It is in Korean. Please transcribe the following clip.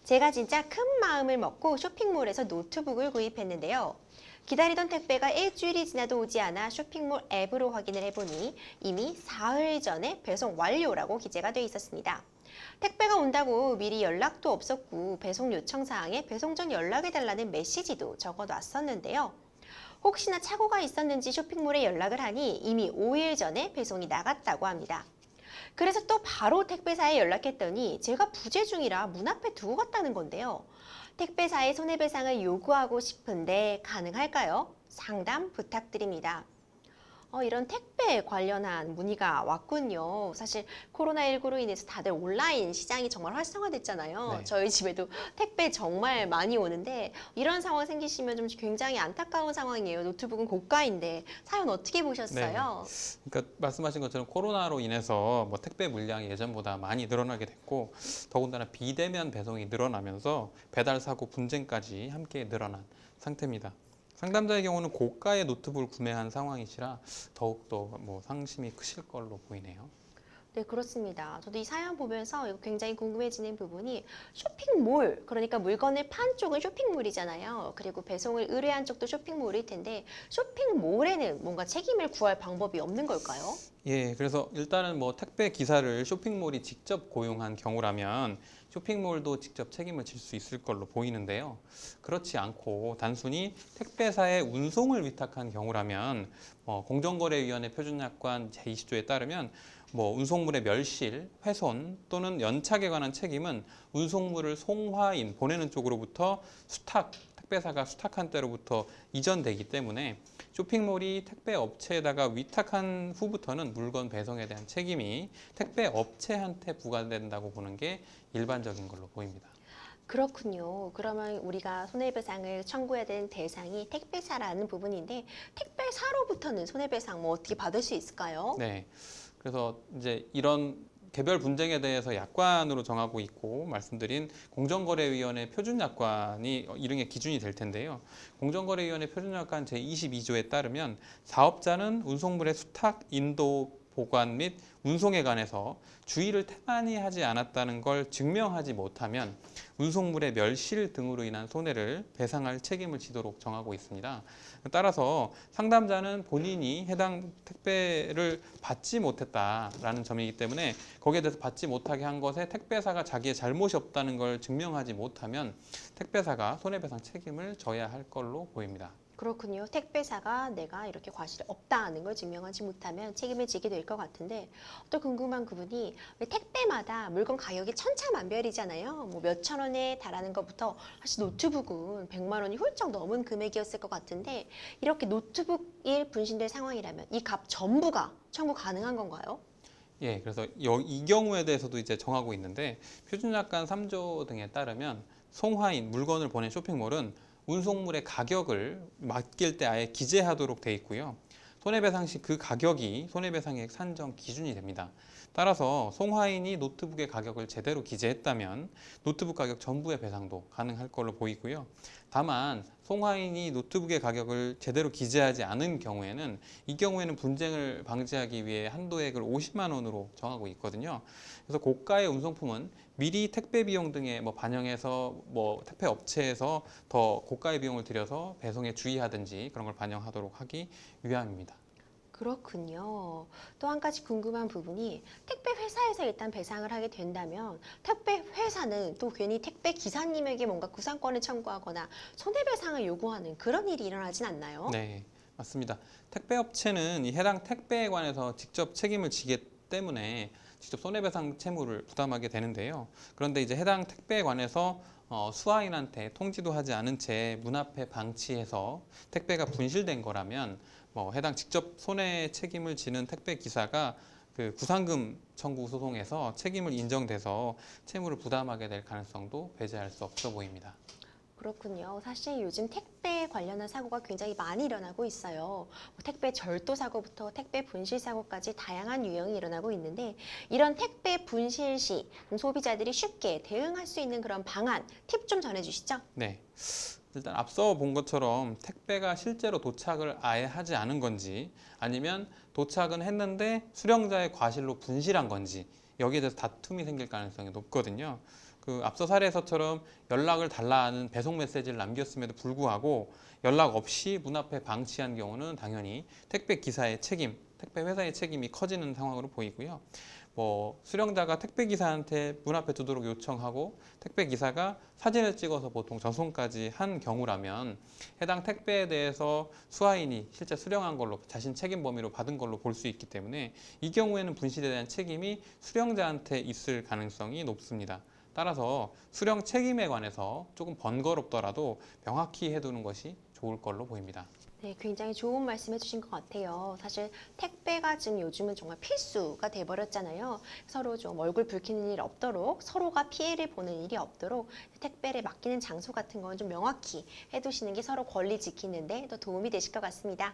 제가 진짜 큰 마음을 먹고 쇼핑몰에서 노트북을 구입했는데요. 기다리던 택배가 일주일이 지나도 오지 않아 쇼핑몰 앱으로 확인을 해보니 이미 사흘 전에 배송 완료라고 기재가 돼 있었습니다. 택배가 온다고 미리 연락도 없었고 배송 요청 사항에 배송 전 연락해달라는 메시지도 적어놨었는데요. 혹시나 착오가 있었는지 쇼핑몰에 연락을 하니 이미 5일 전에 배송이 나갔다고 합니다. 그래서 또 바로 택배사에 연락했더니 제가 부재 중이라 문 앞에 두고 갔다는 건데요. 택배사에 손해배상을 요구하고 싶은데 가능할까요? 상담 부탁드립니다. 이런 택배 관련한 문의가 왔군요. 사실 코로나19로 인해서 다들 온라인 시장이 정말 활성화됐잖아요. 네. 저희 집에도 택배 정말 많이 오는데 이런 상황 생기시면 좀 굉장히 안타까운 상황이에요. 노트북은 고가인데 사연 어떻게 보셨어요? 그러니까 말씀하신 것처럼 코로나로 인해서 뭐 택배 물량이 예전보다 많이 늘어나게 됐고 더군다나 비대면 배송이 늘어나면서 배달 사고 분쟁까지 함께 늘어난 상태입니다. 상담자의 경우는 고가의 노트북을 구매한 상황이시라 더욱더 뭐 상심이 크실 걸로 보이네요. 네, 그렇습니다. 저도 이 사연 보면서 이거 굉장히 궁금해지는 부분이 쇼핑몰, 그러니까 물건을 판 쪽은 쇼핑몰이잖아요. 그리고 배송을 의뢰한 쪽도 쇼핑몰일 텐데 쇼핑몰에는 뭔가 책임을 구할 방법이 없는 걸까요? 예, 그래서 일단은 뭐 택배 기사를 쇼핑몰이 직접 고용한 경우라면 쇼핑몰도 직접 책임을 질 수 있을 걸로 보이는데요. 그렇지 않고 단순히 택배사의 운송을 위탁한 경우라면 공정거래위원회 표준약관 제20조에 따르면 운송물의 멸실, 훼손 또는 연착에 관한 책임은 운송물을 송화인 보내는 쪽으로부터 택배사가 수탁한 때로부터 이전되기 때문에 쇼핑몰이 택배 업체에다가 위탁한 후부터는 물건 배송에 대한 책임이 택배 업체한테 부과된다고 보는 게 일반적인 걸로 보입니다. 그렇군요. 그러면 우리가 손해배상을 청구해야 되는 대상이 택배사라는 부분인데 택배사로부터는 손해배상 어떻게 받을 수 있을까요? 네. 그래서 이제 이런 개별 분쟁에 대해서 약관으로 정하고 있고 말씀드린 공정거래위원회 표준약관이 이름의 기준이 될 텐데요. 공정거래위원회 표준약관 제22조에 따르면 사업자는 운송물의 수탁, 인도, 보관 및 운송에 관해서 주의를 태만히 하지 않았다는 걸 증명하지 못하면 운송물의 멸실 등으로 인한 손해를 배상할 책임을 지도록 정하고 있습니다. 따라서 상담자는 본인이 해당 택배를 받지 못했다라는 점이기 때문에 거기에 대해서 받지 못하게 한 것에 택배사가 자기의 잘못이 없다는 걸 증명하지 못하면 택배사가 손해배상 책임을 져야 할 걸로 보입니다. 그렇군요. 택배사가 내가 이렇게 과실이 없다는 걸 증명하지 못하면 책임을 지게 될 것 같은데 또 궁금한 부분이 왜 택배마다 물건 가격이 천차만별이잖아요. 뭐 몇천 원에 달하는 것부터 사실 노트북은 100만 원이 훌쩍 넘은 금액이었을 것 같은데 이렇게 노트북이 분실될 상황이라면 이 값 전부가 청구 가능한 건가요? 예, 그래서 이 경우에 대해서도 이제 정하고 있는데 표준약관 3조 등에 따르면 송화인 물건을 보낸 쇼핑몰은 운송물의 가격을 맡길 때 아예 기재하도록 돼 있고요. 손해배상 시 그 가격이 손해배상액 산정 기준이 됩니다. 따라서 송화인이 노트북의 가격을 제대로 기재했다면 노트북 가격 전부의 배상도 가능할 걸로 보이고요. 다만 송화인이 노트북의 가격을 제대로 기재하지 않은 경우에는 이 경우에는 분쟁을 방지하기 위해 한도액을 50만 원으로 정하고 있거든요. 그래서 고가의 운송품은 미리 택배 비용 등에 반영해서 택배 업체에서 더 고가의 비용을 들여서 배송에 주의하든지 그런 걸 반영하도록 하기 위함입니다. 그렇군요. 또 한 가지 궁금한 부분이 택배 회사에서 일단 배상을 하게 된다면 택배 회사는 또 괜히 택배 기사님에게 뭔가 구상권을 청구하거나 손해배상을 요구하는 그런 일이 일어나진 않나요? 네, 맞습니다. 택배 업체는 이 해당 택배에 관해서 직접 책임을 지기 때문에 직접 손해배상 채무를 부담하게 되는데요. 그런데 이제 해당 택배에 관해서 수화인한테 통지도 하지 않은 채 문 앞에 방치해서 택배가 분실된 거라면 해당 직접 손해 책임을 지는 택배 기사가 그 구상금 청구 소송에서 책임을 인정돼서 채무를 부담하게 될 가능성도 배제할 수 없어 보입니다. 그렇군요. 사실 요즘 택배 관련한 사고가 굉장히 많이 일어나고 있어요. 택배 절도 사고부터 택배 분실 사고까지 다양한 유형이 일어나고 있는데 이런 택배 분실 시 소비자들이 쉽게 대응할 수 있는 그런 방안, 팁 좀 전해주시죠. 네. 일단 앞서 본 것처럼 택배가 실제로 도착을 아예 하지 않은 건지 아니면 도착은 했는데 수령자의 과실로 분실한 건지 여기에 대해서 다툼이 생길 가능성이 높거든요. 그 앞서 사례에서처럼 연락을 달라 하는 배송 메시지를 남겼음에도 불구하고 연락 없이 문 앞에 방치한 경우는 당연히 택배 기사의 책임, 택배 회사의 책임이 커지는 상황으로 보이고요. 수령자가 택배 기사한테 문 앞에 두도록 요청하고 택배 기사가 사진을 찍어서 보통 전송까지 한 경우라면 해당 택배에 대해서 수하인이 실제 수령한 걸로 자신 책임 범위로 받은 걸로 볼 수 있기 때문에 이 경우에는 분실에 대한 책임이 수령자한테 있을 가능성이 높습니다. 따라서 수령 책임에 관해서 조금 번거롭더라도 명확히 해두는 것이 좋을 걸로 보입니다. 네, 굉장히 좋은 말씀 해주신 것 같아요. 사실 택배가 지금 요즘은 정말 필수가 돼버렸잖아요. 서로 좀 얼굴 붉히는 일 없도록, 서로가 피해를 보는 일이 없도록 택배를 맡기는 장소 같은 건 좀 명확히 해두시는 게 서로 권리 지키는데 더 도움이 되실 것 같습니다.